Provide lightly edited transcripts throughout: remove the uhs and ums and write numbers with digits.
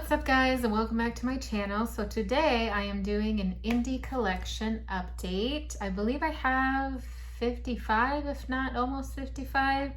What's up guys, and welcome back to my channel. So today I am doing an indie collection update. I believe I have 55, if not almost 55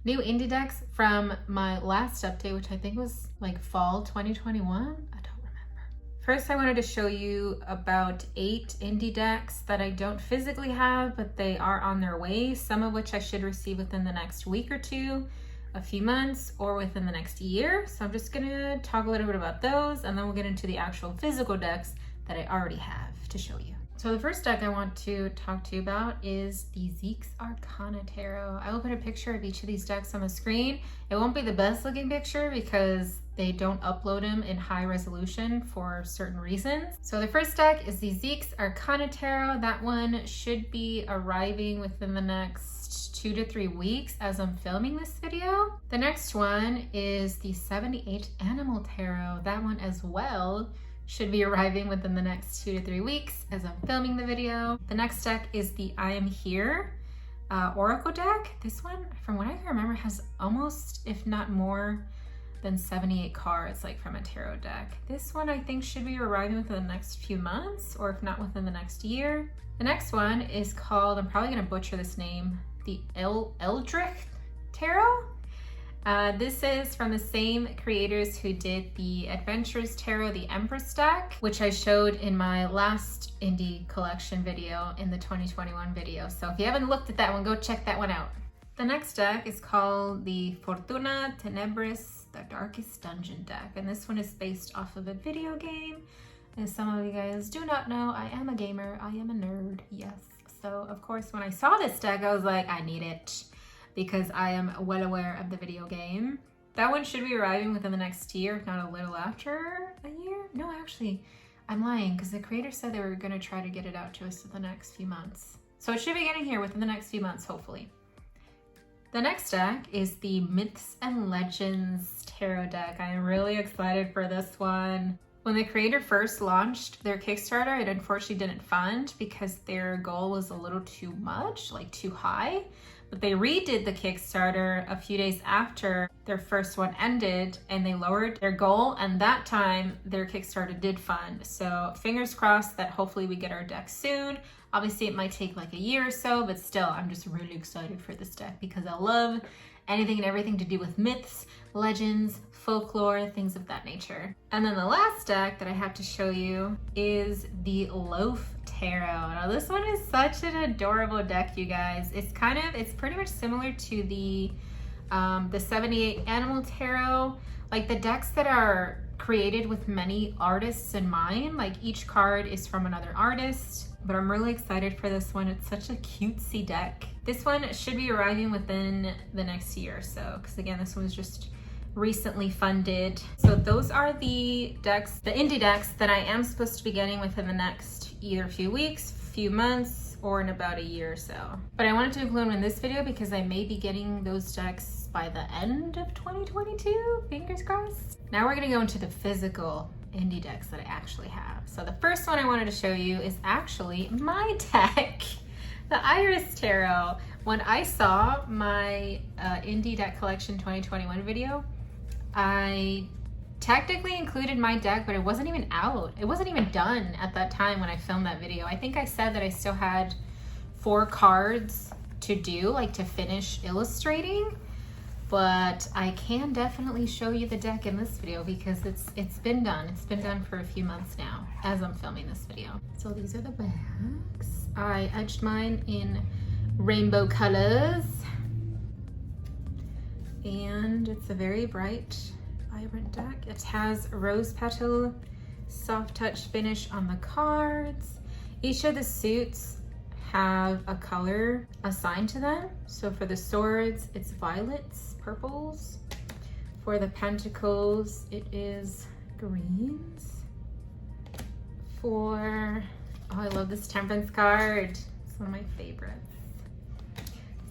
new indie decks from my last update, which I think was like fall 2021. I don't remember. First I wanted to show you about 8 indie decks that I don't physically have, but they are on their way, some of which I should receive within the next week or two, a few months, or within the next year. So I'm just gonna talk a little bit about those, and then we'll get into the actual physical decks that I already have to show you. So the first deck I want to talk to you about is the Zeke's Arcana Tarot. I will put a picture of each of these decks on the screen. It won't be the best looking picture because they don't upload them in high resolution for certain reasons. So the first deck is the Zeke's Arcana Tarot. That one should be arriving within the next 2 to 3 weeks as I'm filming this video. The next one is the 78 Animal Tarot. That one as well should be arriving within the next 2 to 3 weeks as I'm filming the video. The next deck is the I Am Here Oracle deck. This one, from what I can remember, has almost, if not more than 78 cards, like from a tarot deck. This one I think should be arriving within the next few months, or if not within the next year. The next one is called, I'm probably gonna butcher this name, the Eldritch Tarot. This is from the same creators who did the Adventures Tarot, the Empress deck, which I showed in my last indie collection video in the 2021 video. So if you haven't looked at that one, go check that one out. The next deck is called the Fortuna, Tenebris, the Darkest Dungeon deck. And this one is based off of a video game. As some of you guys do not know, I am a gamer, I am a nerd, yes. So of course, when I saw this deck, I was like, I need it, because I am well aware of the video game. That one should be arriving within the next year, if not a little after a year. No, actually, I'm lying, because the creator said they were gonna try to get it out to us in the next few months. So it should be getting here within the next few months, hopefully. The next deck is the Myths and Legends Tarot deck. I am really excited for this one. When the creator first launched their Kickstarter, it unfortunately didn't fund because their goal was a little too much, like too high. But they redid the Kickstarter a few days after their first one ended, and they lowered their goal, and that time their Kickstarter did fund. So fingers crossed that hopefully we get our deck soon. Obviously it might take like a year or so, but still I'm just really excited for this deck because I love anything and everything to do with myths, legends, folklore, things of that nature. And then the last deck that I have to show you is the Loaf Tarot. Now this one is such an adorable deck, you guys. It's pretty much similar to the 78 Animal Tarot, like the decks that are created with many artists in mind. Like each card is from another artist, but I'm really excited for this one. It's such a cutesy deck. This one should be arriving within the next year or so, because again, this one was just recently funded. So those are the decks, the indie decks that I am supposed to be getting within the next either few weeks, few months, or in about a year or so. But I wanted to include them in this video because I may be getting those decks by the end of 2022, fingers crossed. Now we're gonna go into the physical indie decks that I actually have. So the first one I wanted to show you is actually my deck, the Eyeris Tarot. When I saw my indie deck collection 2021 video, I technically included my deck, but it wasn't even out. It wasn't even done at that time when I filmed that video. I think I said that I still had 4 cards to do, like to finish illustrating, but I can definitely show you the deck in this video because it's been done. It's been done for a few months now as I'm filming this video. So these are the backs. I etched mine in rainbow colors, and it's a very bright, vibrant deck. It has rose petal, soft touch finish on the cards. Each of the suits have a color assigned to them. So for the swords, it's violets, purples. For the pentacles, it is greens. Oh, I love this temperance card. It's one of my favorites.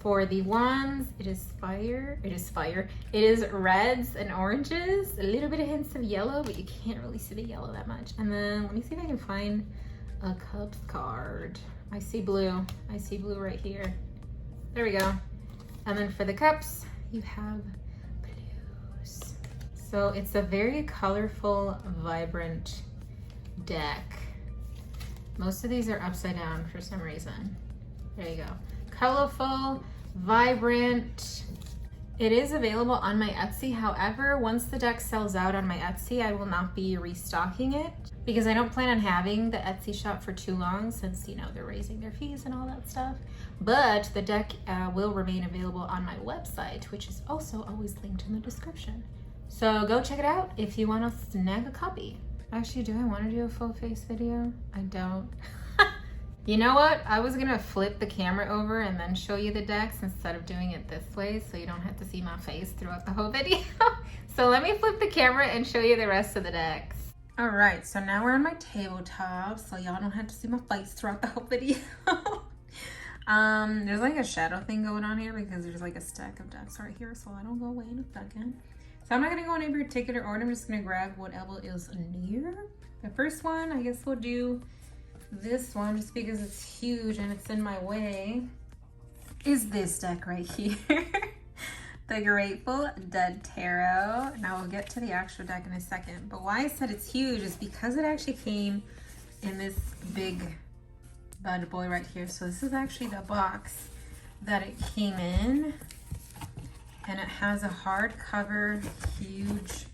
For the wands, it is fire. It is reds and oranges, a little bit of hints of yellow, but you can't really see the yellow that much. And then let me see if I can find a cups card. I see blue right here. There we go. And then for the cups, you have blues. So it's a very colorful, vibrant deck. Most of these are upside down for some reason. There you go. Colorful, vibrant. It is available on my Etsy. However, once the deck sells out on my Etsy, I will not be restocking it because I don't plan on having the Etsy shop for too long since, you know, they're raising their fees and all that stuff. But the deck will remain available on my website, which is also always linked in the description. So go check it out if you want to snag a copy. Actually, do I want to do a full face video? I don't. You know what? I was gonna flip the camera over and then show you the decks instead of doing it this way so you don't have to see my face throughout the whole video. So let me flip the camera and show you the rest of the decks. All right, so now we're on my tabletop so y'all don't have to see my face throughout the whole video. There's like a shadow thing going on here because there's like a stack of decks right here, so I don't go away in a second. So I'm not gonna go in any particular order. I'm just gonna grab whatever is near. The first one, I guess we'll do this one just because it's huge and it's in my way, is this deck right here. The Grateful Dead Tarot. Now we'll get to the actual deck in a second, but why I said it's huge is because it actually came in this big bad boy right here. So this is actually the box that it came in, and it has a hardcover huge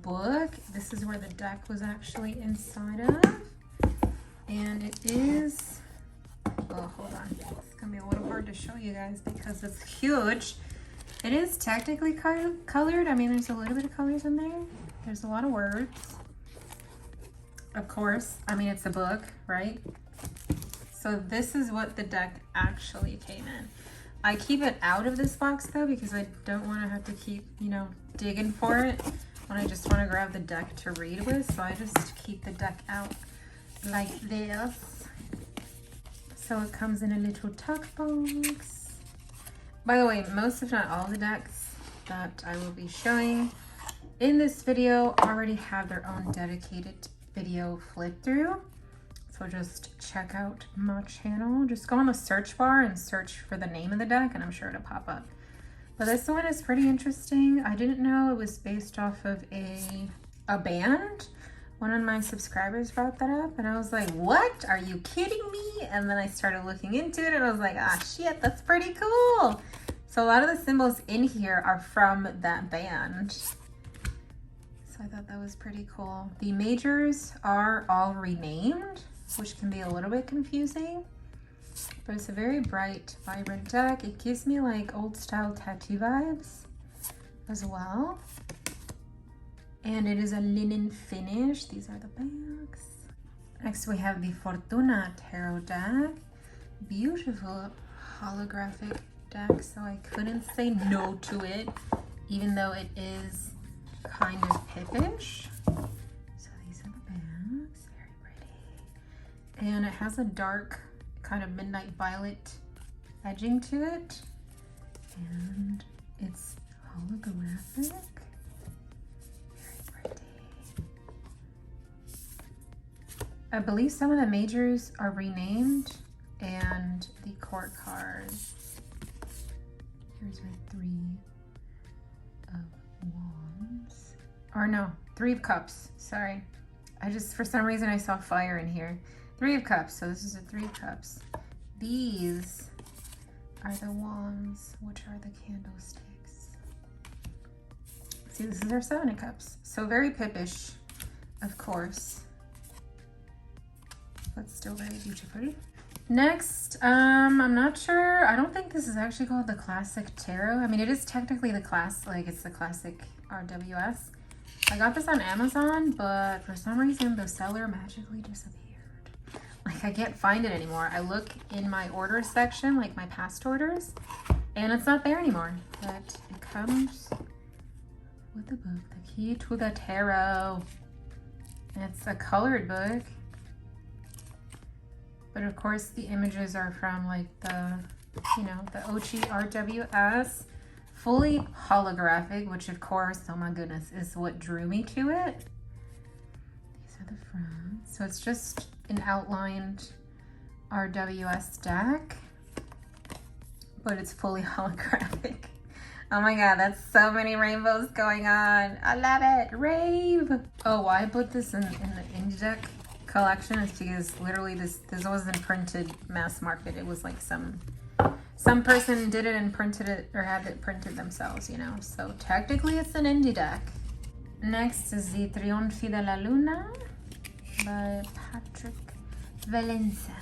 book. This is where the deck was actually inside of. And it is, oh, hold on. It's gonna be a little hard to show you guys because it's huge. It is technically colored. I mean, there's a little bit of colors in there. There's a lot of words. Of course, I mean, it's a book, right? So this is what the deck actually came in. I keep it out of this box though because I don't want to have to keep, you know, digging for it when I just want to grab the deck to read with. So I just keep the deck out like this. So it comes in a little tuck box. By the way, most if not all the decks that I will be showing in this video already have their own dedicated video flip through. So just check out my channel. Just go on the search bar and search for the name of the deck and I'm sure it'll pop up. But this one is pretty interesting. I didn't know it was based off of a band. One of my subscribers brought that up and I was like, what? Are you kidding me? And then I started looking into it and I was like, ah, shit, that's pretty cool. So a lot of the symbols in here are from that band. So I thought that was pretty cool. The majors are all renamed, which can be a little bit confusing, but it's a very bright, vibrant deck. It gives me like old style tattoo vibes as well. And it is a linen finish. These are the backs. Next we have the Fortuna tarot deck. Beautiful holographic deck, so I couldn't say no to it, even though it is kind of pippish. So these are the backs, very pretty. And it has a dark kind of midnight violet edging to it. And it's holographic. I believe some of the majors are renamed and the court cards. Here's our 3 of wands. Or no, 3 of cups, sorry. For some reason I saw fire in here. 3 of cups, so this is a 3 of cups. These are the wands, which are the candlesticks. See, this is our 7 of cups. So very pippish, of course, but still very beautiful. Next, I'm not sure. I don't think this is actually called the Classic Tarot. I mean, it is technically the it's the Classic RWS. I got this on Amazon, but for some reason the seller magically disappeared. Like, I can't find it anymore. I look in my order section, like my past orders, and it's not there anymore. But it comes with the book, The Key to the Tarot. And it's a colored book. But of course the images are from like the, you know, the OG RWS. Fully holographic, which of course, oh my goodness, is what drew me to it. These are the fronts. So it's just an outlined RWS deck, but it's fully holographic. Oh my god, that's so many rainbows going on. I love it. Rave. Oh, why I put this in the indie deck collection is because literally this wasn't printed mass market. It was like some person did it and printed it or had it printed themselves, you know. So technically it's an indie deck. Next is the Trionfi della Luna by Patrick Valencia.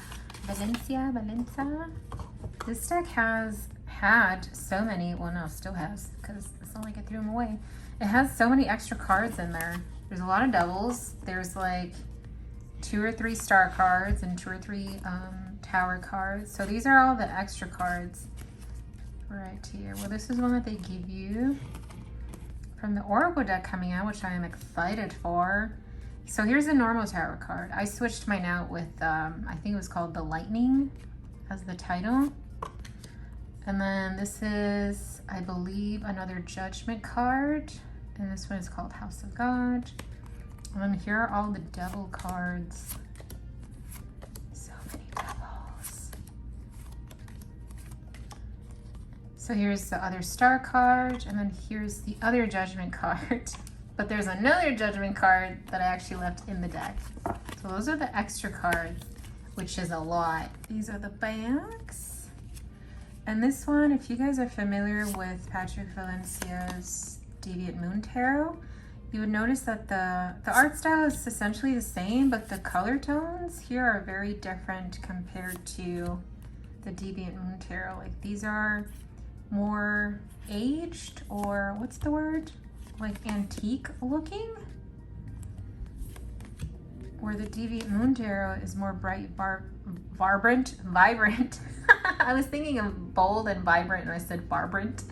This deck had so many, well no, still has, because it's not like I threw them away. It has so many extra cards in there. There's a lot of doubles. There's like 2 or 3 star cards and 2 or 3 tower cards. So these are all the extra cards right here. Well, this is one that they give you from the Oracle deck coming out, which I am excited for. So here's a normal tarot card. I switched mine out with, I think it was called The Lightning as the title. And then this is, I believe, another Judgment card. And this one is called House of God. And then here are all the devil cards. So many devils. So here's the other star card. And then here's the other Judgment card. But there's another Judgment card that I actually left in the deck. So those are the extra cards, which is a lot. These are the backs. And this one, if you guys are familiar with Patrick Valencia's Deviant Moon Tarot, you would notice that the art style is essentially the same, but the color tones here are very different compared to the Deviant Moon Tarot. Like these are more aged, or what's the word? Like antique looking, where the Deviant Moon Tarot is more bright, vibrant. I was thinking of bold and vibrant, and I said vibrant.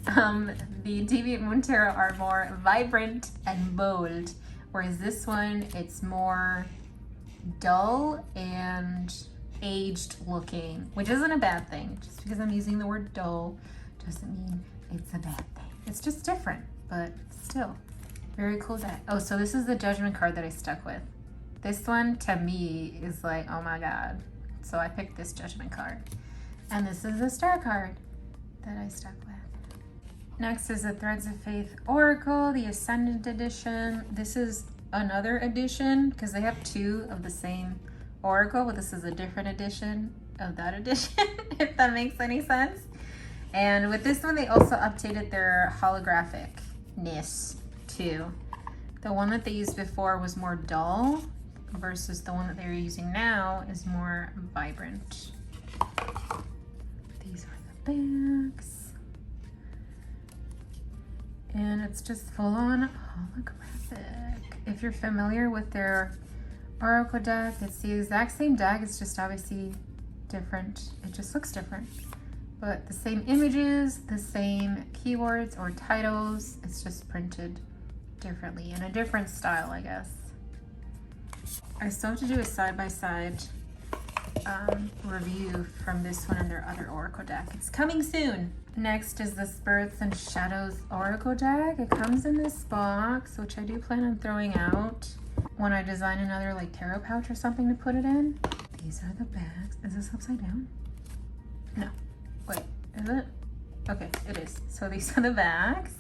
The Deviant Moon Tarot are more vibrant and bold, whereas this one, it's more dull and aged looking, which isn't a bad thing. Just because I'm using the word dull doesn't mean it's a bad thing. It's just different. But still, very cool deck. Oh, so this is the Judgment card that I stuck with. This one, to me, is like, oh my god. So I picked this Judgment card. And this is the Star card that I stuck with. Next is the Threads of Faith Oracle, the Ascendant edition. This is another edition, because they have 2 of the same Oracle, but this is a different edition of that edition, if that makes any sense. And with this one, they also updated their holographic-ness too. The one that they used before was more dull versus the one that they're using now is more vibrant. These are the backs. And it's just full-on holographic. If you're familiar with their Oracle deck, it's the exact same deck, it's just obviously different. It just looks different. But the same images, the same keywords or titles, it's just printed differently in a different style, I guess. I still have to do a side-by-side review from this one and their other Oracle deck. It's coming soon. Next is the Spirits and Shadows Oracle deck. It comes in this box, which I do plan on throwing out when I design another like tarot pouch or something to put it in. These are the bags. Is this upside down? No. Wait, is it? Okay, it is. So these are the bags.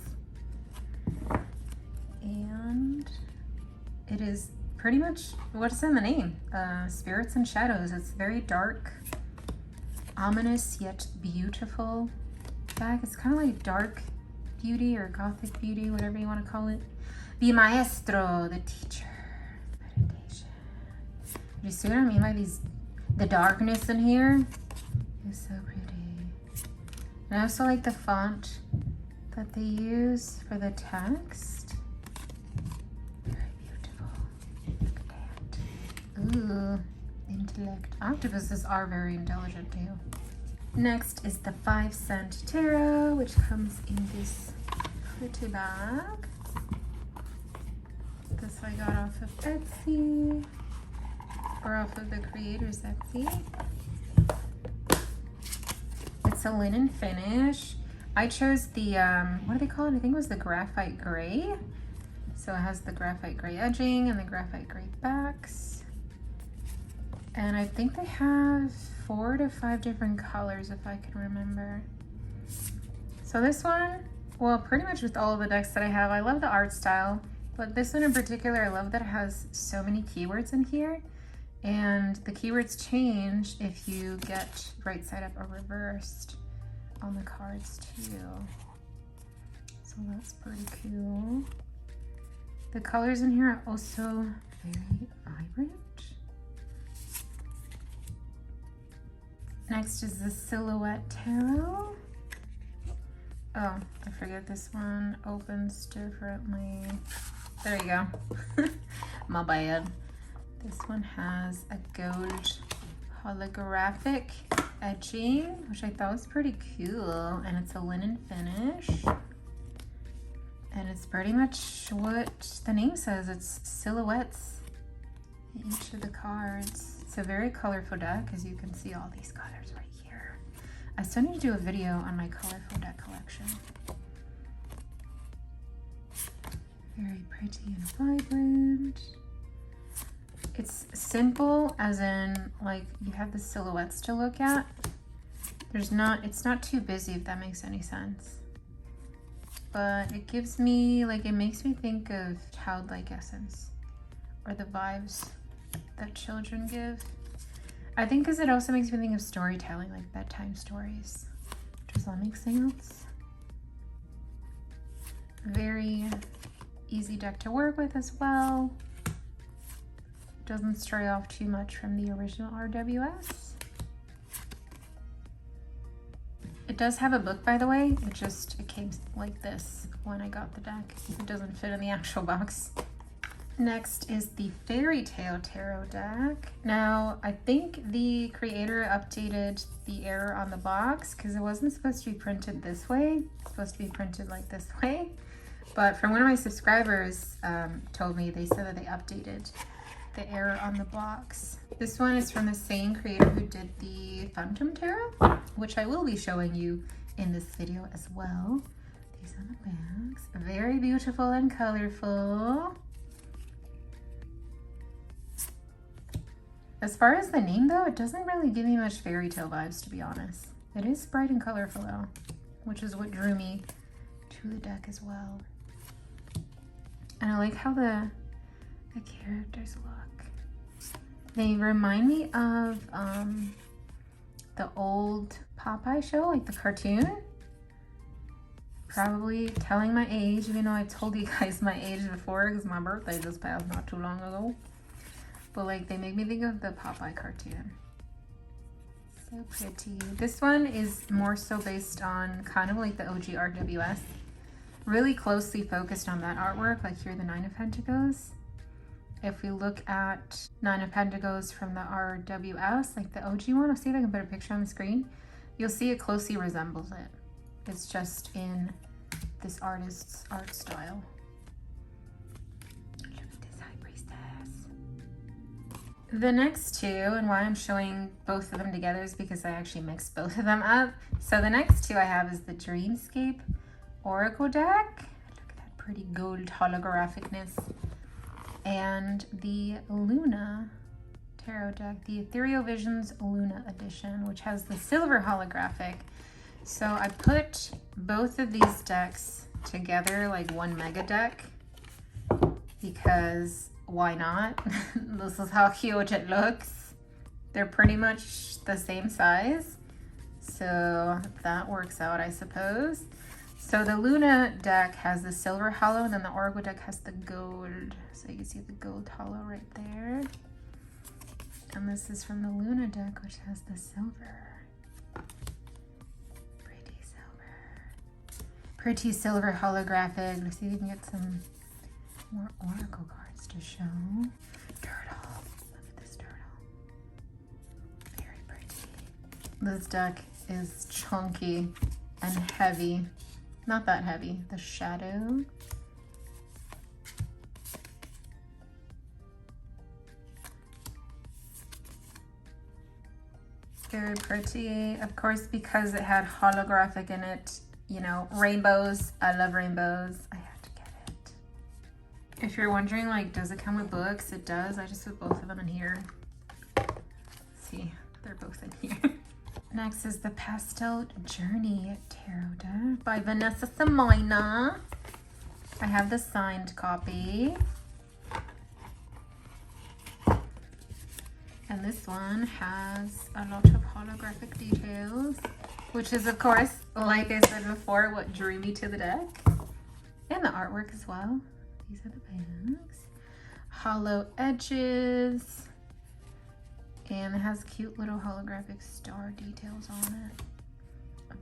And it is pretty much what's in the name. Spirits and Shadows. It's very dark, ominous, yet beautiful bag. It's kind of like dark beauty or gothic beauty, whatever you want to call it. The Maestro, the teacher. Meditation. You see what I mean by the darkness in here? It's so pretty. And I also like the font that they use for the text. Very beautiful. Look at that. Ooh, intellect. Octopuses are very intelligent too. Next is the 5-cent tarot, which comes in this pretty bag. This I got off of Etsy, or off of the creator's Etsy. It's a linen finish. I chose the, what do they call it? I think it was the graphite gray. So it has the graphite gray edging and the graphite gray backs. And I think they have 4 to 5 different colors, if I can remember. So this one, well, pretty much with all of the decks that I have, I love the art style, but this one in particular, I love that it has so many keywords in here, and the keywords change if you get right side up or reversed on the cards too. So that's pretty cool. The colors in here are also very vibrant. Next is the Silhouette Tarot. Oh, I forget this one opens differently. There you go. My bad. This one has a gold holographic edging, which I thought was pretty cool, and it's a linen finish. And it's pretty much what the name says. It's silhouettes in each of the cards. It's a very colorful deck, as you can see all these colors right here. I still need to do a video on my colorful deck collection. Very pretty and vibrant. It's simple, as in, like, you have the silhouettes to look at. It's not too busy, if that makes any sense. But it gives me, like, it makes me think of childlike essence, or the vibes that children give. I think because it also makes me think of storytelling, like bedtime stories. Does that make sense? Very easy deck to work with as well. Doesn't stray off too much from the original RWS. It does have a book, by the way. It came like this when I got the deck. It doesn't fit in the actual box. Next is the Fairy Tale Tarot deck. Now, I think the creator updated the error on the box because it wasn't supposed to be printed this way. It's supposed to be printed like this way. But from one of my subscribers told me, they said that they updated the error on the box. This one is from the same creator who did the Fantome Tarot, which I will be showing you in this video as well. These are the bags. Very beautiful and colorful. As far as the name though, it doesn't really give me much fairy tale vibes, to be honest. It is bright and colorful though, which is what drew me to the deck as well. And I like how the characters look. They remind me of the old Popeye show, like the cartoon. Probably telling my age, even though I told you guys my age before because my birthday just passed not too long ago. But like, they make me think of the Popeye cartoon. So pretty. This one is more so based on kind of like the OG RWS. Really closely focused on that artwork, like here the Nine of Pentacles. If we look at Nine of Pentacles from the RWS, like the OG one, I'll see if I can put a picture on the screen. You'll see it closely resembles it. It's just in this artist's art style. Look at this High Priestess. The next two, and why I'm showing both of them together is because I actually mixed both of them up. So the next two I have is the DreamScape Oracle deck. Look at that pretty gold holographicness. And the Luna Tarot deck, the Ethereal Visions Luna edition, which has the silver holographic. So I put both of these decks together like one mega deck because why not? This is how huge it looks. They're pretty much the same size, so that works out, I suppose. So the Luna deck has the silver hollow, and then the Oracle deck has the gold. So you can see the gold hollow right there. And this is from the Luna deck, which has the silver. Pretty silver. Pretty silver holographic. Let's see if we can get some more Oracle cards to show. Turtle. Look at this turtle. Very pretty. This deck is chunky and heavy. Not that heavy. The shadow. Very pretty. Of course, because it had holographic in it, you know, rainbows. I love rainbows. I had to get it. If you're wondering, like, does it come with books? It does. I just put both of them in here. See, they're both in here. Next is the Pastel Journey Tarot deck by Vanessa Samina. I have the signed copy. And this one has a lot of holographic details, which is, of course, like I said before, what drew me to the deck. And the artwork as well. These are the bags. Hollow edges. And it has cute little holographic star details on it.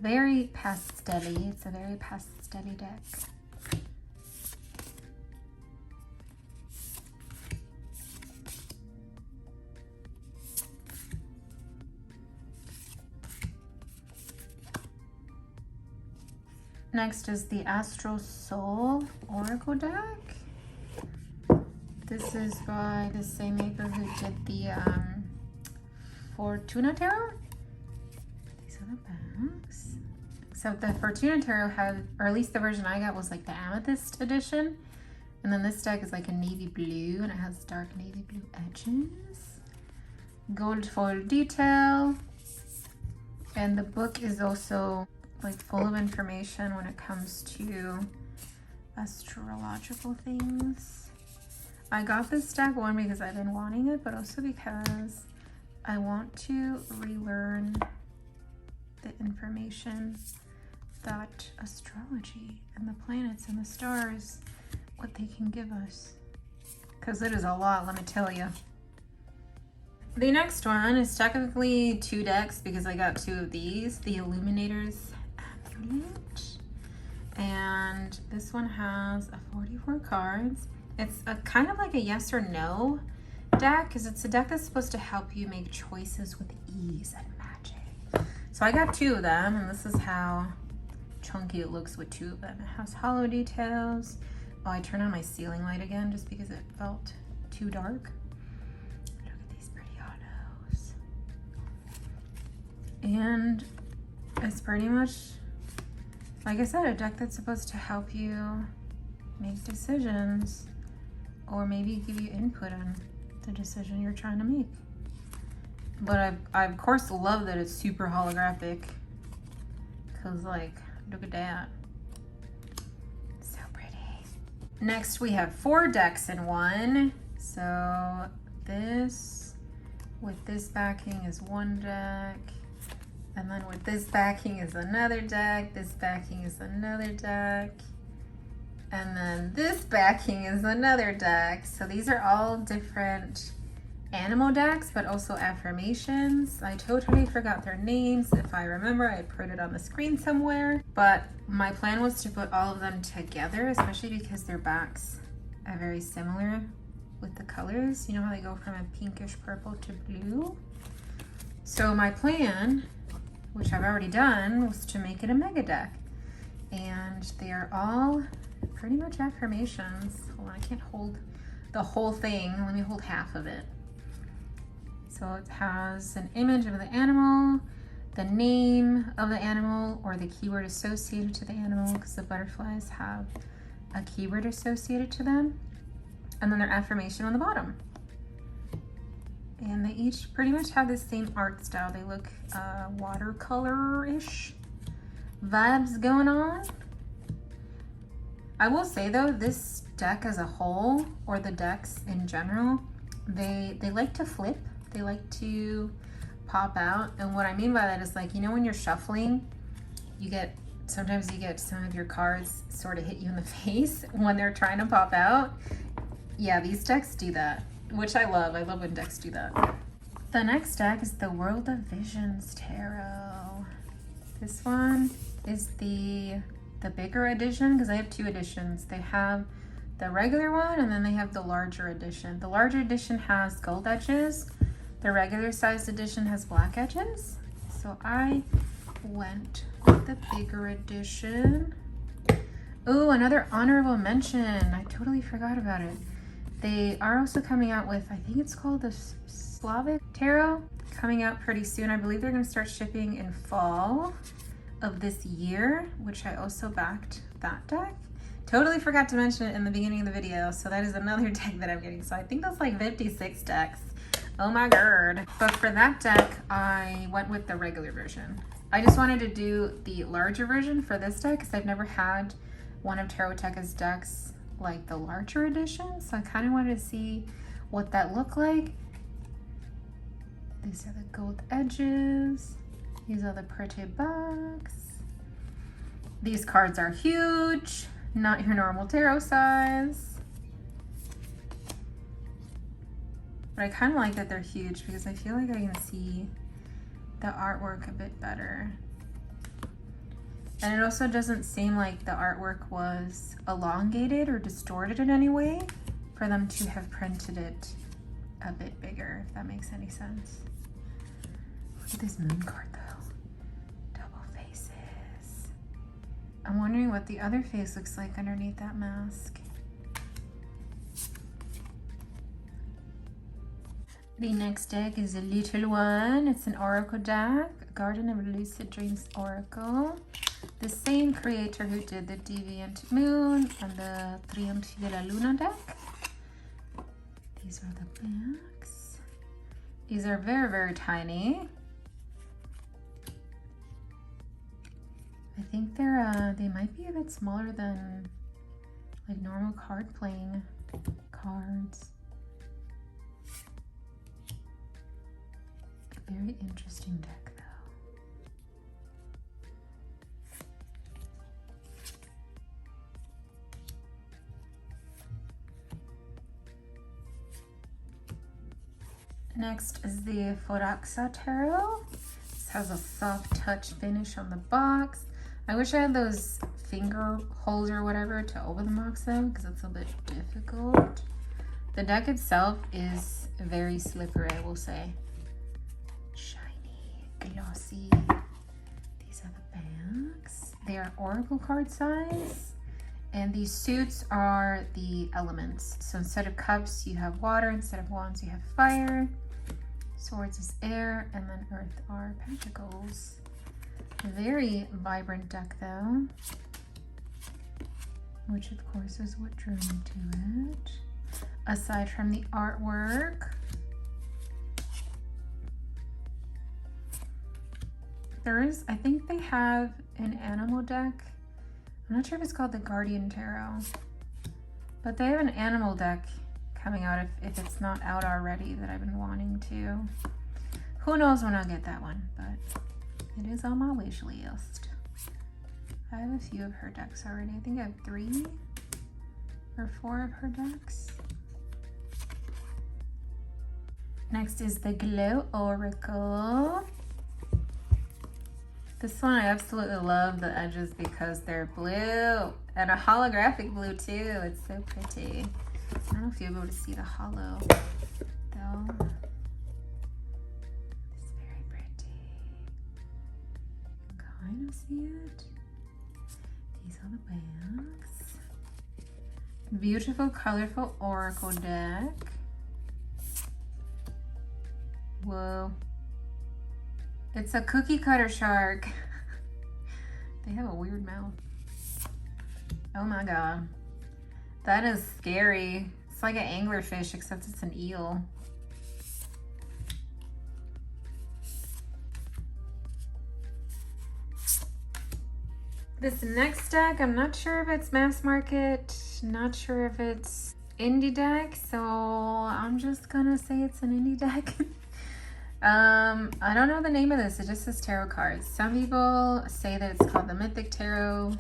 Very pastel-y. It's a very pastel-y deck. Next is the AstroSoul Oracle deck. This is by the same maker who did the Fortuna tarot. These are the backs. Except the Fortuna tarot had, or at least the version I got was like the Amethyst edition. And then this deck is like a navy blue and it has dark navy blue edges. Gold foil detail. And the book is also like full of information when it comes to astrological things. I got this deck, one, because I've been wanting it, but also because I want to relearn the information that astrology and the planets and the stars, what they can give us. Because it is a lot, let me tell you. The next one is technically 2 decks because I got 2 of these. The Illuminator's Amulet. And this one has a 44 cards. It's a kind of like a yes or no deck because it's a deck that's supposed to help you make choices with ease and magic. So I got 2 of them, and this is how chunky it looks with 2 of them. It has hollow details. Oh, I turned on my ceiling light again just because it felt too dark. Look at these pretty hollows. And it's pretty much, like I said, a deck that's supposed to help you make decisions or maybe give you input on the decision you're trying to make. But I of course love that it's super holographic because, like, look at that. So pretty. Next we have 4 decks in one. So this, with this backing, is one deck. And then with this backing is another deck. This backing is another deck. And then this backing is another deck. So these are all different animal decks, but also affirmations. I totally forgot their names. If I remember, I put it on the screen somewhere. But my plan was to put all of them together, especially because their backs are very similar with the colors. You know how they go from a pinkish purple to blue? So my plan, which I've already done, was to make it a mega deck. And they are all pretty much affirmations. Hold on, I can't hold the whole thing. Let me hold half of it. So it has an image of the animal, the name of the animal, or the keyword associated to the animal, because the butterflies have a keyword associated to them, and then their affirmation on the bottom. And they each pretty much have the same art style. They look watercolor-ish vibes going on. I will say though, this deck as a whole, or the decks in general, they like to flip. They like to pop out. And what I mean by that is, like, you know, when you're shuffling, sometimes you get some of your cards sort of hit you in the face when they're trying to pop out. Yeah, these decks do that, which I love. I love when decks do that. The next deck is the World of Visions Tarot. This one is the bigger edition, because I have 2 editions. They have the regular one and then they have the larger edition. The larger edition has gold edges. The regular sized edition has black edges. So I went with the bigger edition. Oh, another honorable mention. I totally forgot about it. They are also coming out with, I think it's called the Slavic Tarot, coming out pretty soon. I believe they're going to start shipping in fall of this year, which I also backed that deck. Totally forgot to mention it in the beginning of the video, so that is another deck that I'm getting. So I think that's like 56 decks Oh my god. But for that deck, I went with the regular version. I just wanted to do the larger version for this deck because I've never had one of Taroteka's decks like the larger edition. So I kind of wanted to see what that looked like. These are the gold edges. These are the pretty bugs. These cards are huge, not your normal tarot size. But I kind of like that they're huge because I feel like I can see the artwork a bit better. And it also doesn't seem like the artwork was elongated or distorted in any way for them to have printed it a bit bigger, if that makes any sense. Look at this moon card though. Double faces. I'm wondering what the other face looks like underneath that mask. The next deck is a little one. It's an Oracle deck, Garden of Lucid Dreams Oracle. The same creator who did the Deviant Moon and the Trionfi della Luna deck. These are the backs. These are very, very tiny. I think they might be a bit smaller than like normal card playing cards. Very interesting deck though. Next is the Forhaxa Tarot. This has a soft touch finish on the box. I wish I had those finger holes or whatever to open the box though, because it's a bit difficult. The deck itself is very slippery, I will say. Glossy. These are the backs. They are oracle card size, and these suits are the elements. So instead of cups you have water, instead of wands you have fire, swords is air, and then earth are pentacles. Very vibrant deck though, which of course is what drew me to it. Aside from the artwork, there is, I think they have an animal deck. I'm not sure if it's called the Guardian Tarot, but they have an animal deck coming out if it's not out already that I've been wanting to. Who knows when I'll get that one, but it is on my wish list. I have a few of her decks already. I think I have 3 or 4 of her decks. Next is the Glow Oracle. This one I absolutely love the edges because they're blue and a holographic blue too. It's so pretty. I don't know if you'll be able to see the hollow though. It's very pretty. You can kind of see it. These are the backs. Beautiful, colorful oracle deck. Whoa. It's a cookie cutter shark. They have a weird mouth. Oh my god. That is scary. It's like an anglerfish except it's an eel. This next deck, I'm not sure if it's mass market, not sure if it's indie deck, so I'm just gonna say it's an indie deck. I don't know the name of this, it just says tarot cards. Some people say that it's called the Mythic Tarot,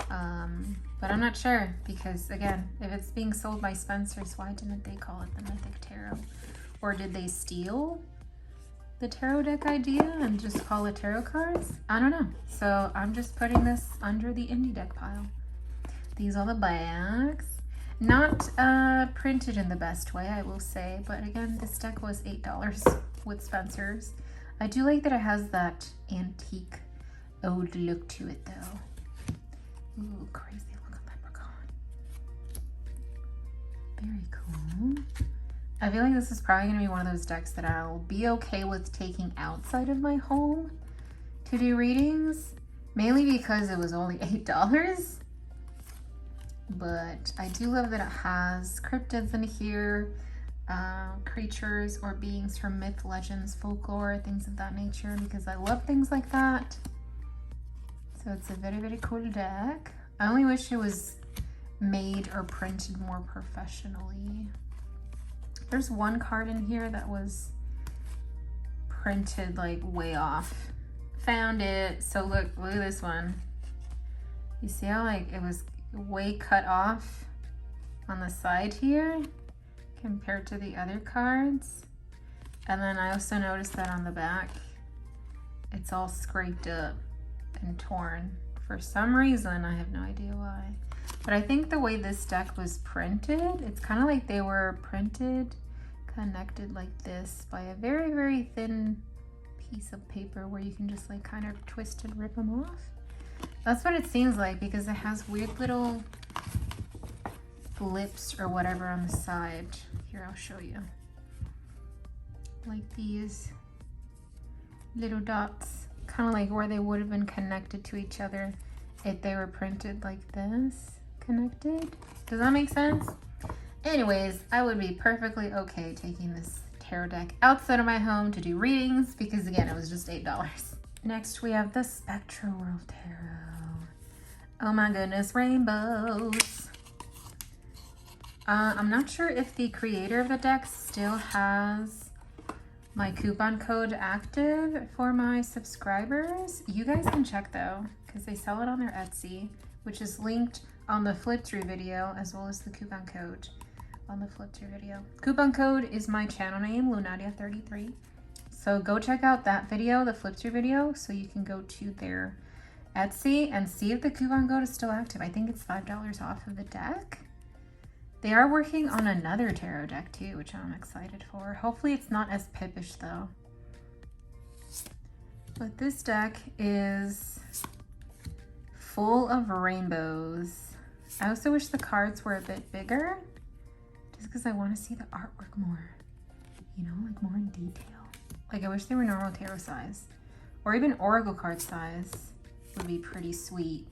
but I'm not sure because, again, if it's being sold by Spencer's, why didn't they call it the Mythic Tarot? Or did they steal the tarot deck idea and just call it tarot cards? I don't know. So I'm just putting this under the indie deck pile. These are the backs. Not printed in the best way, I will say, but again, this deck was $8 with Spencer's. I do like that it has that antique old look to it though. Ooh, crazy looking leprechaun. Very cool. I feel like this is probably gonna be one of those decks that I'll be okay with taking outside of my home to do readings, mainly because it was only $8. But I do love that it has cryptids in here. creatures or beings from myth, legends, folklore, things of that nature, because I love things like that. So it's a very, very cool deck. I only wish it was made or printed more professionally. There's one card in here that was printed like way off. Found it. So look at this one. You see how like it was way cut off on the side here compared to the other cards? And then I also noticed that on the back, it's all scraped up and torn. For some reason, I have no idea why. But I think the way this deck was printed, it's kind of like they were printed, connected like this by a very, very thin piece of paper where you can just like kind of twist and rip them off. That's what it seems like, because it has weird little flips or whatever on the side. Here, I'll show you. Like these little dots, kind of like where they would have been connected to each other if they were printed like this, connected. Does that make sense? Anyways, I would be perfectly okay taking this tarot deck outside of my home to do readings, because again, it was just $8. Next, we have the Spectrowhirl Tarot. Oh my goodness, rainbows. I'm not sure if the creator of the deck still has my coupon code active for my subscribers. You guys can check though, because they sell it on their Etsy, which is linked on the flip through video, as well as the coupon code on the flip through video. Coupon code is my channel name, Lunadia33. So go check out that video, the flip through video, so you can go to their Etsy and see if the coupon code is still active. I think it's $5 off of the deck. They are working on another tarot deck too, which I'm excited for. Hopefully it's not as pippish though. But this deck is full of rainbows. I also wish the cards were a bit bigger, just because I want to see the artwork more, you know, like more in detail. Like I wish they were normal tarot size, or even oracle card size would be pretty sweet.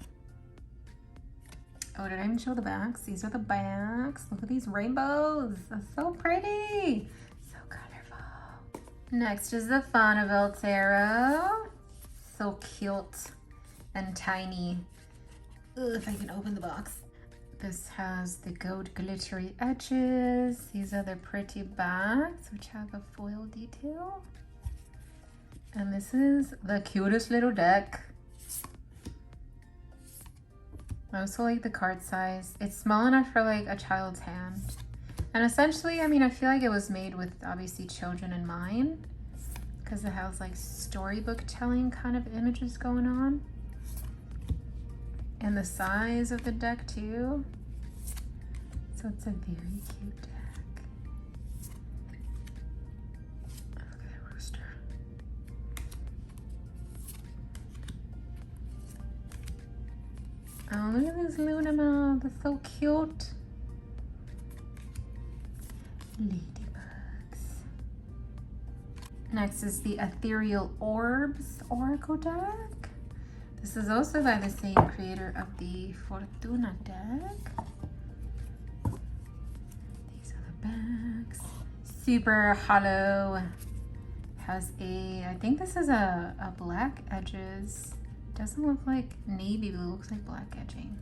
Oh, did I even show the backs? These are the backs. Look at these rainbows. That's so pretty. So colorful. Next is the Faunabelle Tarot. So cute and tiny. Ugh, if I can open the box. This has the gold glittery edges. These are the pretty backs, which have a foil detail. And this is the cutest little deck. I also like the card size. It's small enough for like a child's hand. And essentially, I mean, I feel like it was made with obviously children in mind, because it has like storybook telling kind of images going on. And the size of the deck too. So it's a very cute deck. Look at that rooster. Oh, look at this Luna mouth. It's so cute. Ladybugs. Next is the Ethereal Orbs Oracle deck. This is also by the same creator of the Fortuna deck. These are the backs. Super hollow. Has a, I think this is a black edges. Doesn't look like navy blue, looks like black edging.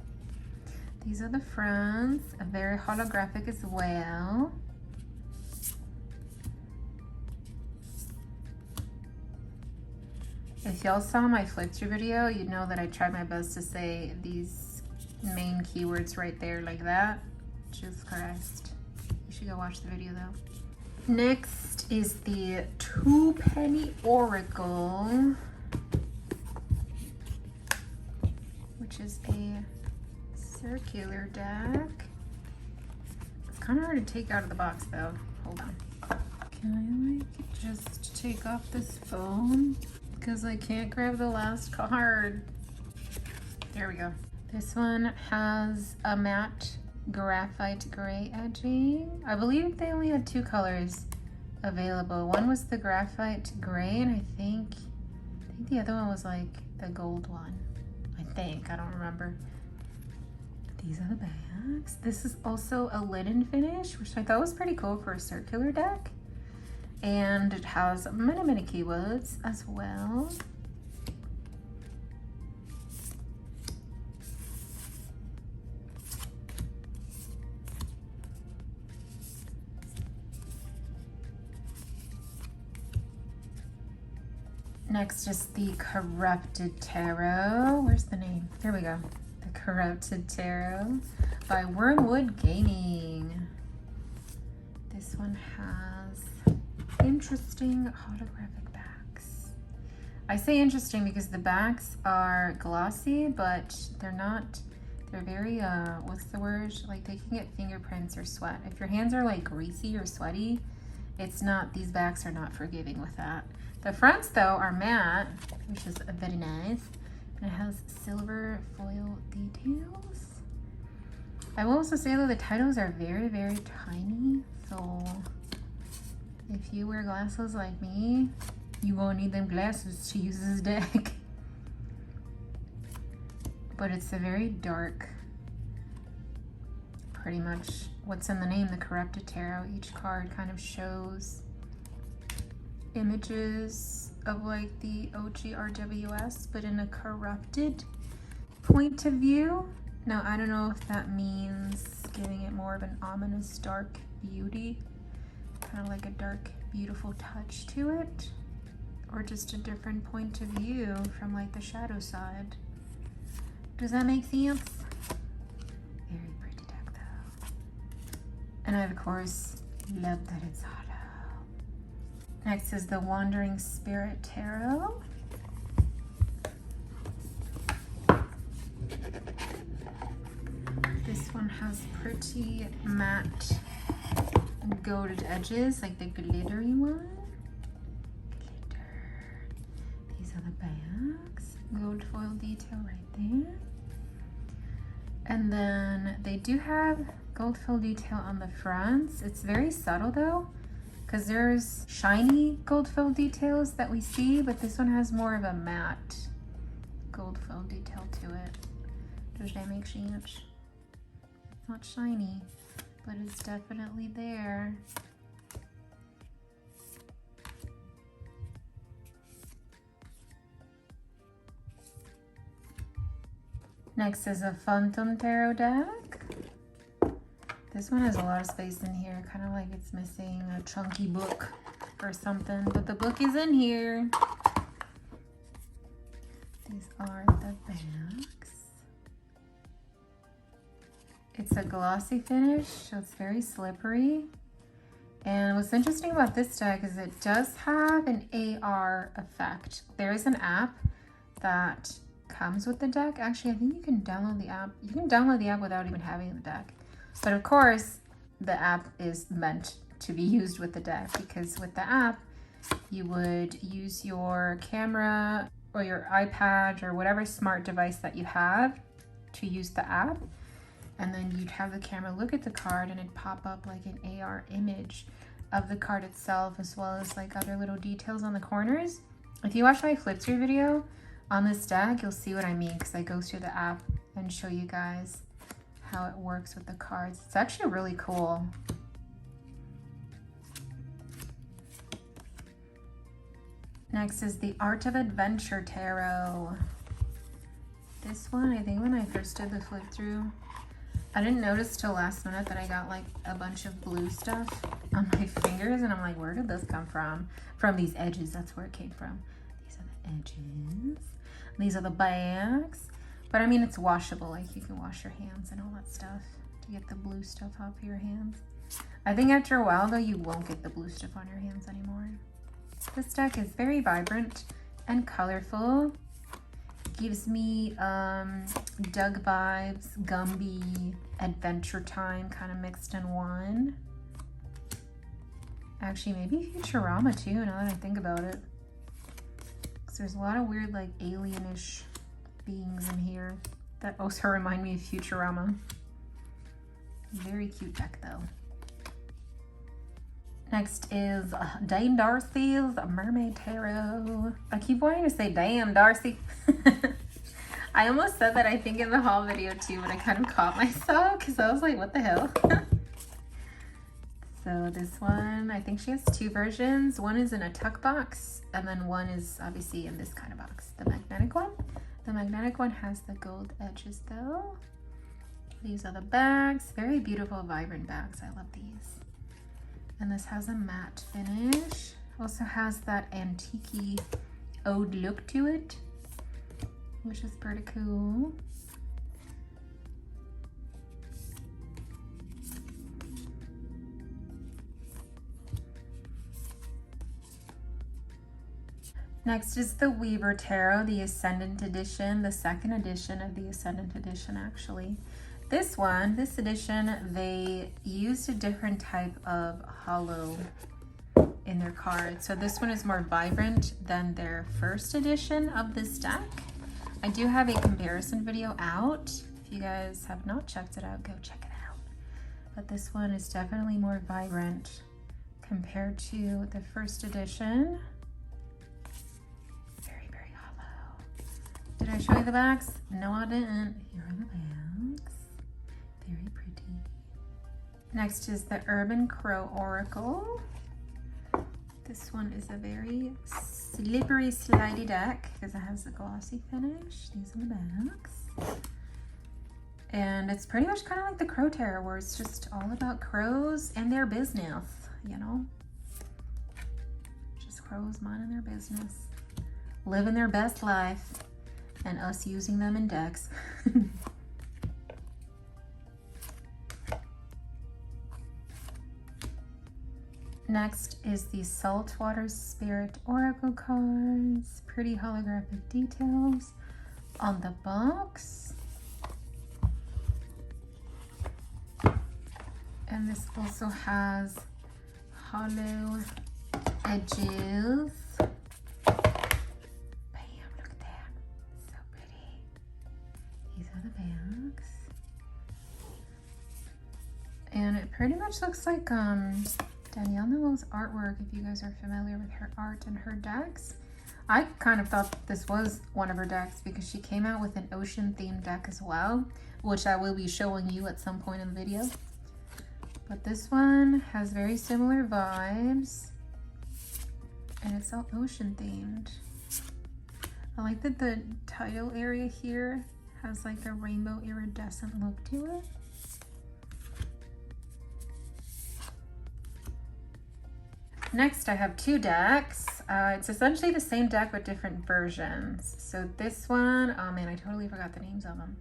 These are the fronts, a very holographic as well. If y'all saw my flip through video, you'd know that I tried my best to say these main keywords right there like that. Jesus Christ. You should go watch the video though. Next is the 2-penny Oracle, which is a circular deck. It's kind of hard to take out of the box though. Hold on. Can I like just take off this foam? Because I can't grab the last card. There we go. This one has a matte graphite gray edging. I believe they only had 2 colors available. One was the graphite gray, and I think the other one was like the gold one. I think, I don't remember. These are the bags. This is also a linen finish, which I thought was pretty cool for a circular deck. And it has many keywords as well. Next is the Corrupted Tarot. Where's the name? There we go. The Corrupted Tarot by Wormwood Gaming. This one has interesting holographic backs. I say interesting because the backs are glossy, but they're not, they're very, what's the word? Like they can get fingerprints or sweat. If your hands are like greasy or sweaty, it's not, these backs are not forgiving with that. The fronts though are matte, which is very nice. And it has silver foil details. I will also say though the titles are very tiny. So if you wear glasses like me, you won't need them glasses to use this deck. But it's a very dark, pretty much what's in the name, the Corrupted Tarot. Each card kind of shows images of like the OG RWS, but in a corrupted point of view. Now, I don't know if that means giving it more of an ominous dark beauty, kind of like a dark, beautiful touch to it, or just a different point of view from like the shadow side. Does that make sense? Very pretty deck though. And I, of course, love that it's hollow. Next is the Wandering Spirit Tarot. This one has pretty matte golded edges, like the glittery one. Glitter. These are the bags. Gold foil detail right there. And then they do have gold foil detail on the fronts. It's very subtle though, because there's shiny gold foil details that we see, but this one has more of a matte gold foil detail to it. Does that make sense? Not shiny, but it's definitely there. Next is a Fantome Tarot deck. This one has a lot of space in here, kind of like it's missing a chunky book or something, but the book is in here. These are the bags. It's a glossy finish, so it's very slippery. And what's interesting about this deck is it does have an AR effect. There is an app that comes with the deck. Actually, I think you can download the app. You can download the app without even having the deck. But of course, the app is meant to be used with the deck, because with the app, you would use your camera or your iPad or whatever smart device that you have to use the app. And then you'd have the camera look at the card and it'd pop up like an AR image of the card itself, as well as like other little details on the corners. If you watch my FlipThrus video on this deck, you'll see what I mean, because I go through the app and show you guys how it works with the cards. It's actually really cool. Next is the Art of Adventure Tarot. This one, I think when I first did the flip through, I didn't notice till last minute that I got like a bunch of blue stuff on my fingers, and I'm like, where did this come from? From these edges, that's where it came from. These are the edges. These are the bags. But I mean, it's washable, like you can wash your hands and all that stuff to get the blue stuff off your hands. I think after a while though, you won't get the blue stuff on your hands anymore. This deck is very vibrant and colorful. Gives me Doug vibes, Gumby, Adventure Time kind of mixed in one. Actually, maybe Futurama too, now that I think about it. Because there's a lot of weird like alienish beings in here that also remind me of Futurama. Very cute deck though. Next is Dame Darcy's Mermaid Tarot. I keep wanting to say damn Darcy. I almost said that I think in the haul video too, but I kind of caught myself because I was like, what the hell? So this one, I think she has two versions. One is in a tuck box, and then one is obviously in this kind of box, the magnetic one. The magnetic one has the gold edges though. These are the bags, very beautiful, vibrant bags. I love these. And this has a matte finish. Also has that antique-y oud look to it, which is pretty cool. Next is the Weaver Tarot, the Ascendant edition, the second edition of the Ascendant edition actually. This one, this edition, they used a different type of hollow in their cards. So this one is more vibrant than their first edition of this deck. I do have a comparison video out. If you guys have not checked it out, go check it out. But this one is definitely more vibrant compared to the first edition. Did I show you the backs? No, I didn't. Here are the backs. Very pretty. Next is the Urban Crow Oracle. This one is a very slippery, slidey deck because it has the glossy finish. These are the backs. And it's pretty much kind of like the Crow Tarot, where it's just all about crows and their business, you know? Just crows minding their business. Living their best life. And us using them in decks. Next is the Saltwater Spirit Oracle cards. Pretty holographic details on the box. And this also has hollow edges. And it pretty much looks like Danielle Noel's artwork, if you guys are familiar with her art and her decks. I kind of thought this was one of her decks because she came out with an ocean themed deck as well, which I will be showing you at some point in the video. But this one has very similar vibes and it's all ocean themed. I like that the title area here has like a rainbow iridescent look to it. Next, I have two decks. It's essentially the same deck with different versions. So this one, oh man, I totally forgot the names of them.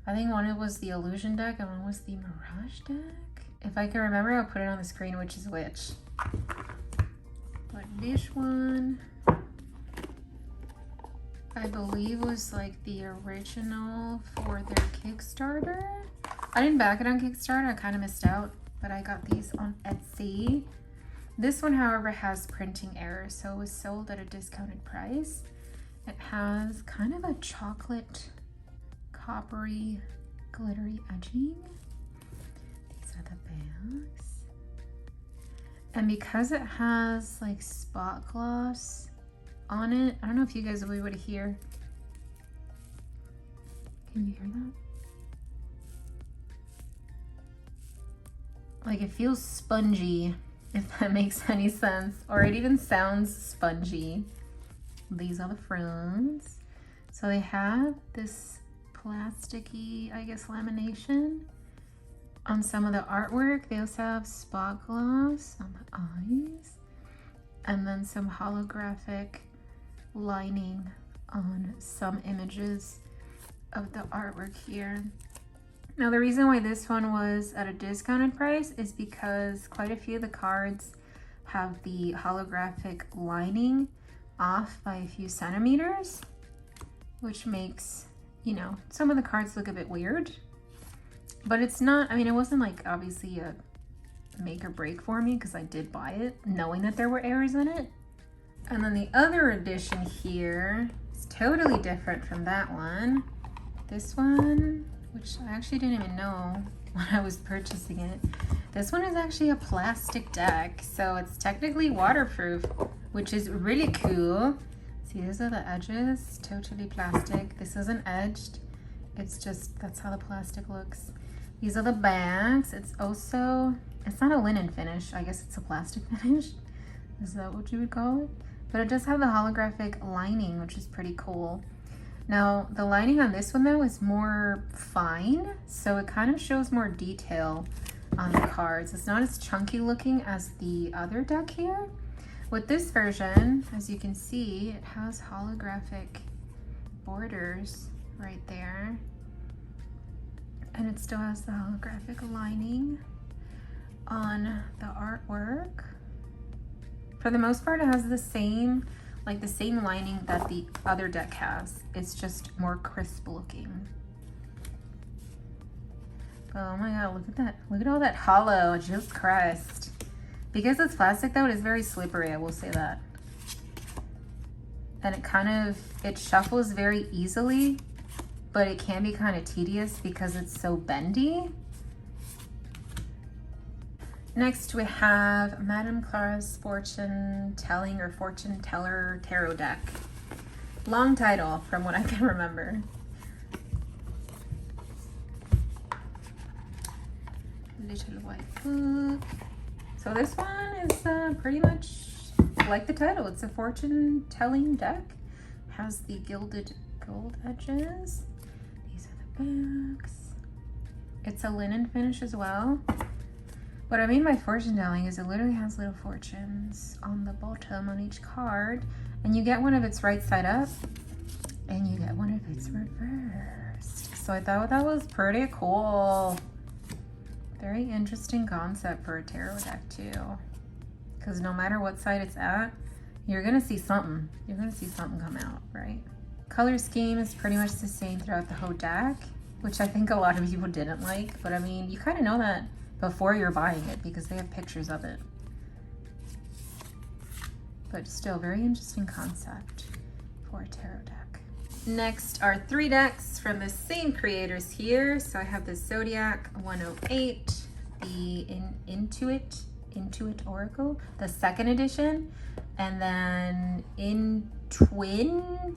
I think one was the Illusion deck and one was the Mirage deck. If I can remember, I'll put it on the screen which is which. But this one, I believe was like the original for their Kickstarter. I didn't back it on Kickstarter, I kind of missed out, but I got these on Etsy. This one, however, has printing errors, so it was sold at a discounted price. It has kind of a chocolate, coppery, glittery edging. These are the bags. And because it has like spot gloss on it, I don't know if you guys will be able to hear. Can you hear that? Like it feels spongy, if that makes any sense, or it even sounds spongy. These are the fronts. So they have this plasticky, I guess, lamination on some of the artwork. They also have spot gloss on the eyes and then some holographic lining on some images of the artwork here. Now the reason why this one was at a discounted price is because quite a few of the cards have the holographic lining off by a few centimeters, which makes, you know, some of the cards look a bit weird. But it's not, I mean, it wasn't like obviously a make or break for me because I did buy it knowing that there were errors in it. And then the other edition here is totally different from that one. This one, which I actually didn't even know when I was purchasing it. This one is actually a plastic deck, so it's technically waterproof, which is really cool. See, these are the edges, totally plastic. This isn't edged. It's just, that's how the plastic looks. These are the bags. It's also, it's not a linen finish. I guess it's a plastic finish. Is that what you would call it? But it does have the holographic lining, which is pretty cool. Now, the lining on this one though is more fine, so it kind of shows more detail on the cards. It's not as chunky looking as the other deck here. With this version, as you can see, it has holographic borders right there. And it still has the holographic lining on the artwork. For the most part, it has the same, like the same lining that the other deck has. It's just more crisp looking. Oh my god, look at that. Look at all that hollow, Jesus Christ. Because it's plastic though, it is very slippery, I will say that. And it kind of, it shuffles very easily, but it can be kind of tedious because it's so bendy. Next we have Madame Clara's Fortune Telling or Fortune Teller Tarot Deck. Long title from what I can remember. Little white book. So this one is pretty much like the title. It's a fortune telling deck. Has the gilded gold edges. These are the backs. It's a linen finish as well. What I mean by fortune telling is it literally has little fortunes on the bottom on each card, and you get one of its right side up and you get one of its reversed. So I thought that was pretty cool. Very interesting concept for a tarot deck too, because no matter what side it's at, you're gonna see something. You're gonna see something come out, right? Color scheme is pretty much the same throughout the whole deck, which I think a lot of people didn't like, but I mean, you kind of know that before you're buying it because they have pictures of it. But still, very interesting concept for a tarot deck. Next are 3 decks from the same creators here. So I have the Zodiac 108, the Intuit Oracle, the 2nd edition, and then Twin,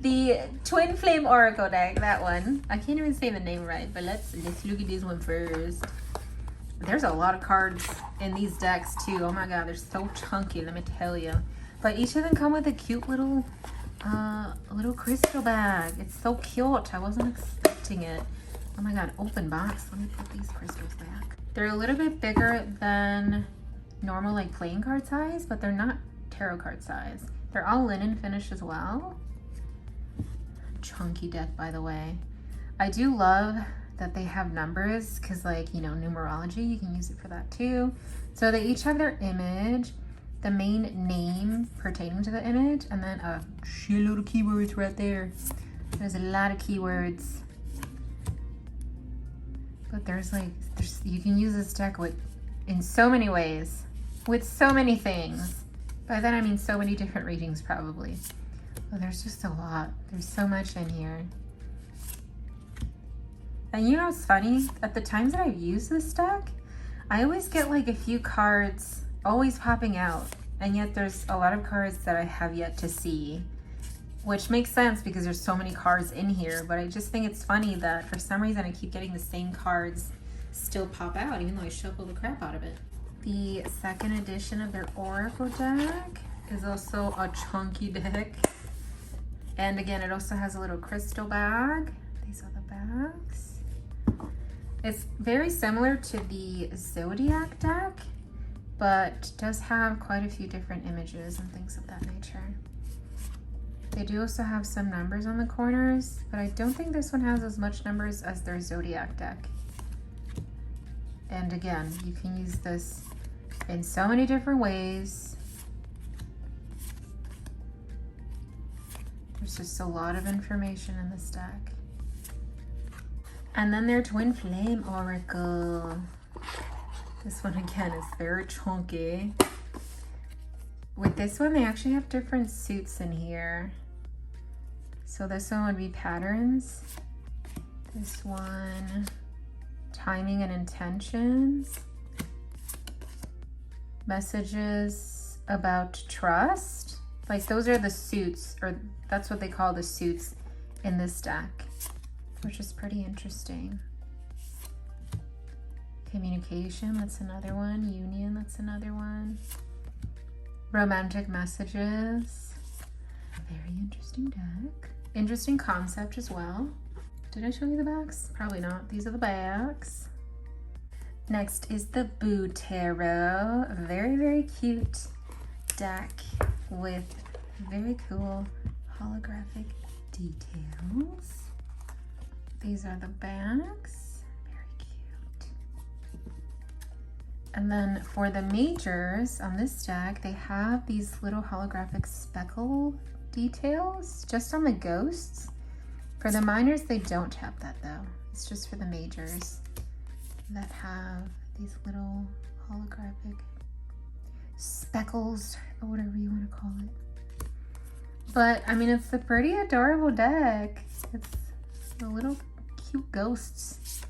the Twin Flame Oracle deck, that one. I can't even say the name right, but let's look at this one first. There's a lot of cards in these decks too. Oh my god, they're so chunky, let me tell you. But each of them come with a cute little crystal bag. It's so cute. I wasn't expecting it. Oh my god, open box. Let me put these crystals back. They're a little bit bigger than normal like playing card size, but they're not tarot card size. They're all linen finish as well. Chunky deck, by the way. I do love that they have numbers because, like, you know, numerology, you can use it for that too. So they each have their image, the main name pertaining to the image, and then a shitload of keywords right there. There's a lot of keywords. But there's you can use this deck in so many ways, with so many things. By that I mean so many different readings probably. But there's just a lot. There's so much in here. And you know what's funny? At the times that I've used this deck, I always get like a few cards always popping out, and yet there's a lot of cards that I have yet to see, which makes sense because there's so many cards in here. But I just think it's funny that for some reason I keep getting the same cards still pop out, even though I shuffle the crap out of it. The 2nd edition of their Oracle deck is also a chunky deck, and again it also has a little crystal bag. These are the bags. It's very similar to the Zodiac deck, but does have quite a few different images and things of that nature. They do also have some numbers on the corners, but I don't think this one has as much numbers as their Zodiac deck. And again, you can use this in so many different ways. There's just a lot of information in this deck. And then their Twin Flame Oracle. This one again is very chunky. With this one, they actually have different suits in here. So this one would be patterns. This one, timing and intentions. Messages about trust. Like those are the suits, or that's what they call the suits in this deck, which is pretty interesting. Communication, that's another one. Union, that's another one. Romantic messages. Very interesting deck. Interesting concept as well. Did I show you the backs? Probably not. These are the backs. Next is the Boo Tarot. A very, very cute deck with very cool holographic details. These are the backs. Very cute. And then for the majors on this deck, they have these little holographic speckle details just on the ghosts. For the minors, they don't have that though. It's just for the majors that have these little holographic speckles, or whatever you want to call it. But I mean, it's a pretty adorable deck. It's the little cute ghosts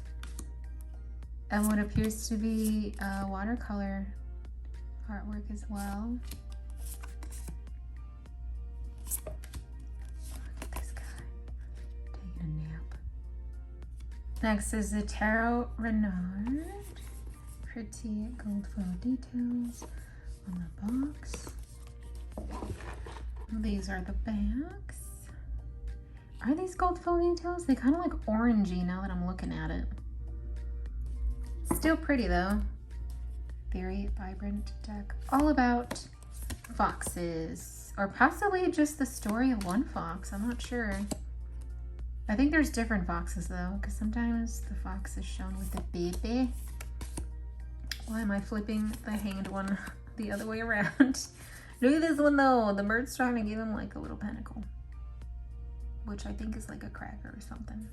and what appears to be watercolor artwork as well. Look at this guy taking a nap. Next is the Tarot Renard. Pretty gold foil details on the box. These are the backs. Are these gold foil details? They kind of look orangey now that I'm looking at it. Still pretty though. Very vibrant deck. All about foxes, or possibly just the story of one fox. I'm not sure. I think there's different foxes though, because sometimes the fox is shown with a baby. Why am I flipping the hanged one the other way around? Look at this one though. The bird's trying to give him like a little pentacle, which I think is like a cracker or something.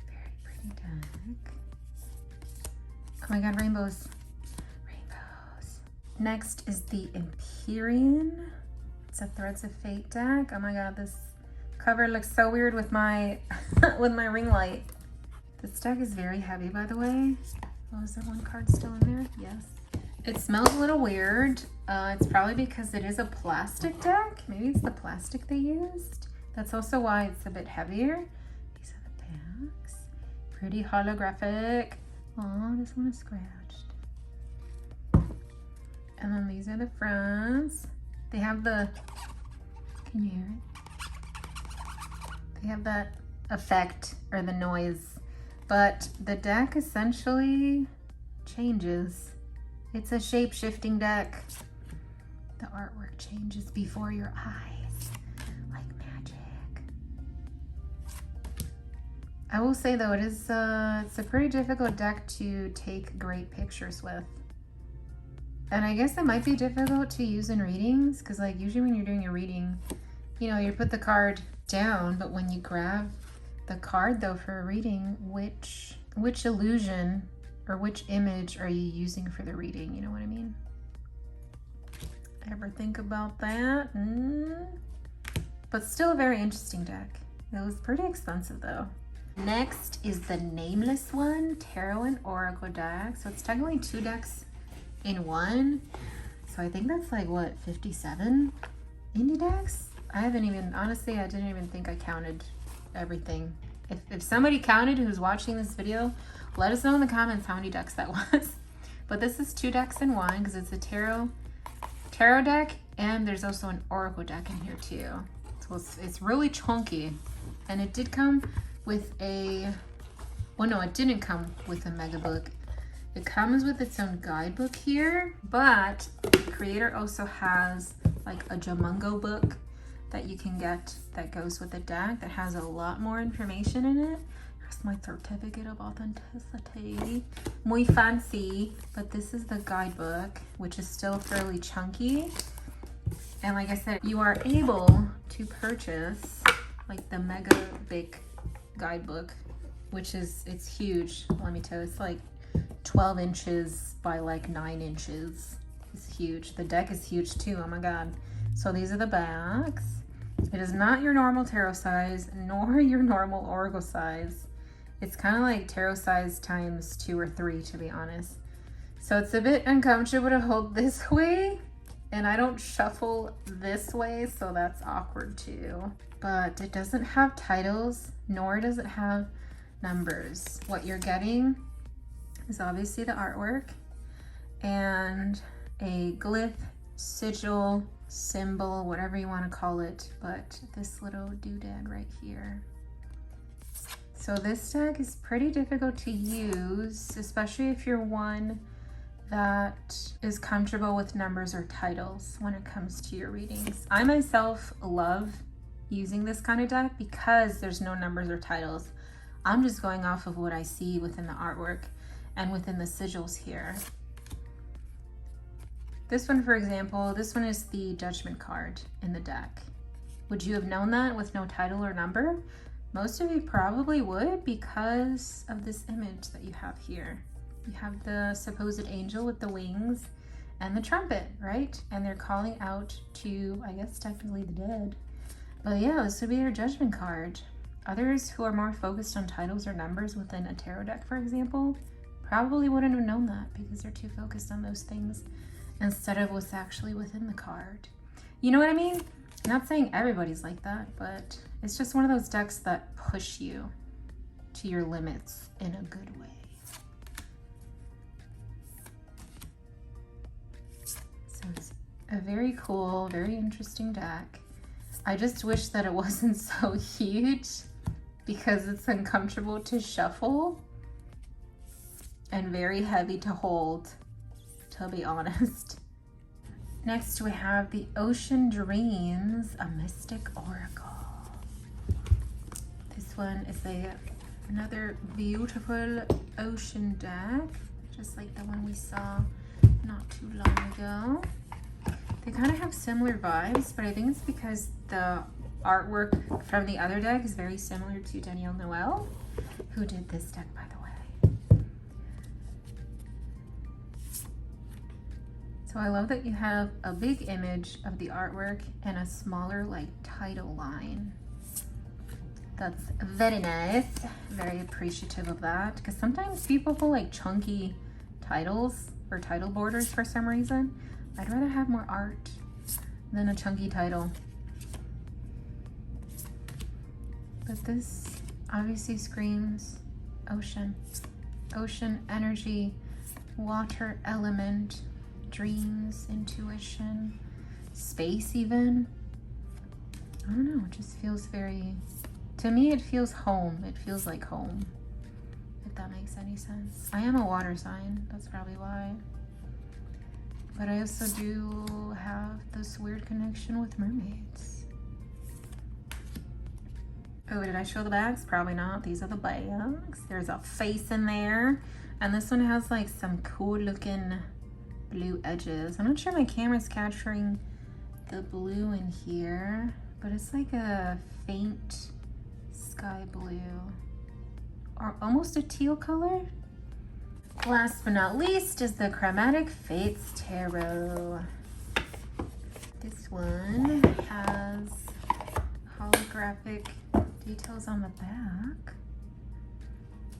Very pretty deck. Oh my god, rainbows. Rainbows. Next is the Empyrean. It's a Threads of Fate deck. Oh my god, this cover looks so weird with my with my ring light. This deck is very heavy, by the way. Oh, is there one card still in there? Yes. It smells a little weird. It's probably because it is a plastic deck. Maybe it's the plastic they used. That's also why it's a bit heavier. These are the backs. Pretty holographic. Oh, this one is scratched. And then these are the fronts. They have the, can you hear it? They have that effect or the noise, but the deck essentially changes. It's a shape-shifting deck. The artwork changes before your eyes, like magic. I will say though, it's a pretty difficult deck to take great pictures with. And I guess it might be difficult to use in readings, because like usually when you're doing a reading, you know, you put the card down, but when you grab the card though for a reading, which illusion or which image are you using for the reading? You know what I mean? Ever think about that? But still a very interesting deck. It was pretty expensive though. Next is the Nameless One, Tarot and Oracle deck. So it's technically two decks in one. So I think that's like what, 57 indie decks? I haven't even, honestly, I didn't even think I counted everything. If somebody counted who's watching this video, let us know in the comments how many decks that was. But this is two decks in one because it's a tarot deck, and there's also an Oracle deck in here too. So it's really chunky. And it did come with a, well no, it didn't come with a mega book. It comes with its own guidebook here, but the creator also has like a Jamungo book that you can get that goes with the deck that has a lot more information in it. Here's my certificate of authenticity. Muy fancy, but this is the guidebook, which is still fairly chunky. And like I said, you are able to purchase like the mega big guidebook, which is, it's huge. Let me tell you, it's like 12 inches by like 9 inches. It's huge. The deck is huge too. Oh my god. So these are the backs. It is not your normal tarot size, nor your normal Oracle size. It's kind of like tarot size times 2 or 3, to be honest. So it's a bit uncomfortable to hold this way, and I don't shuffle this way, so that's awkward too. But it doesn't have titles, nor does it have numbers. What you're getting is obviously the artwork and a glyph, sigil, symbol, whatever you want to call it, but this little doodad right here. So this deck is pretty difficult to use, especially if you're one that is comfortable with numbers or titles when it comes to your readings. I myself love using this kind of deck because there's no numbers or titles. I'm just going off of what I see within the artwork and within the sigils here. This one, for example, this one is the Judgment card in the deck. Would you have known that with no title or number? Most of you probably would because of this image that you have here. You have the supposed angel with the wings and the trumpet, right? And they're calling out to, I guess, technically the dead. But yeah, this would be your Judgment card. Others who are more focused on titles or numbers within a tarot deck, for example, probably wouldn't have known that because they're too focused on those things instead of what's actually within the card. You know what I mean? I'm not saying everybody's like that, but it's just one of those decks that push you to your limits in a good way. So it's a very cool, very interesting deck. I just wish that it wasn't so huge because it's uncomfortable to shuffle and very heavy to hold, to be honest. Next we have the Ocean Dreams, a Mystic Oracle. This one is another beautiful ocean deck, just like the one we saw not too long ago. They kind of have similar vibes, but I think it's because the artwork from the other deck is very similar to Danielle Noel, who did this deck, by the way. So I love that you have a big image of the artwork and a smaller like title line. That's very nice. Very appreciative of that, because sometimes people pull like chunky titles or title borders for some reason. I'd rather have more art than a chunky title. But this obviously screams ocean. Ocean energy, water element, dreams, intuition, space even. I don't know, it just feels very, to me it feels home. It feels like home, if that makes any sense. I am a water sign, that's probably why. But I also do have this weird connection with mermaids. Oh, did I show the bags? Probably not. These are the bags. There's a face in there. And this one has like some cool looking blue edges. I'm not sure my camera's capturing the blue in here, but it's like a faint sky blue or almost a teal color. Last but not least is the Chromatic Fates Tarot. This one has holographic details on the back,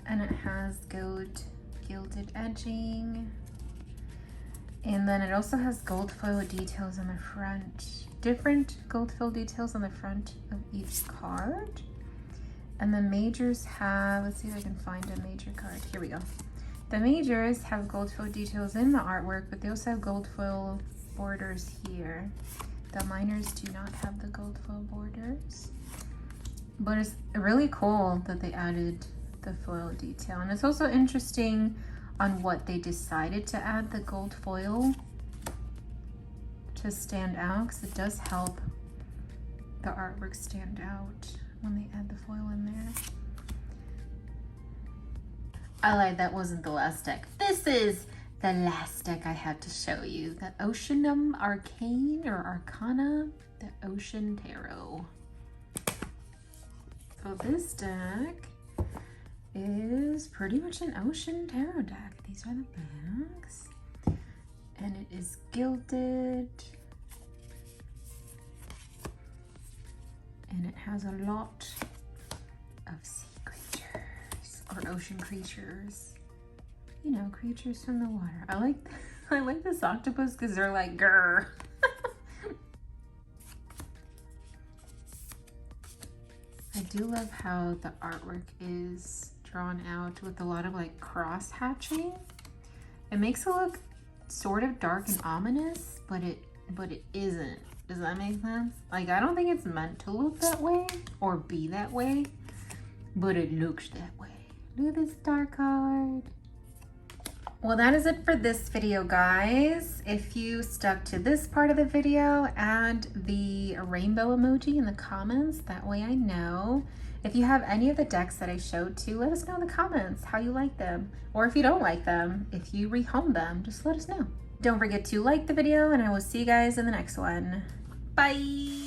and it has gold gilded edging, and then it also has gold foil details on the front. Different gold foil details on the front of each card. And the majors have, let's see if I can find a major card. Here we go. The majors have gold foil details in the artwork, but they also have gold foil borders here. The minors do not have the gold foil borders. But it's really cool that they added the foil detail. And it's also interesting on what they decided to add the gold foil to stand out, because it does help the artwork stand out when they add the foil in there. I lied, that wasn't the last deck. This is the last deck I had to show you. The Oceanum Arcane or Arcana, the Ocean Tarot. So this deck is pretty much an Ocean Tarot deck. These are the bags. And it is gilded. And it has a lot of sea creatures or ocean creatures. you know, creatures from the water. I like this octopus because they're like, grr. I do love how the artwork is drawn out with a lot of like cross hatching. It makes it look sort of dark and ominous, but it isn't. Does that make sense? Like, I don't think it's meant to look that way or be that way, but it looks that way. Look at this star card. Well, that is it for this video, guys. If you stuck to this part of the video, add the rainbow emoji in the comments. That way I know. If you have any of the decks that I showed too, let us know in the comments how you like them. Or if you don't like them, if you rehome them, just let us know. Don't forget to like the video, and I will see you guys in the next one. Bye!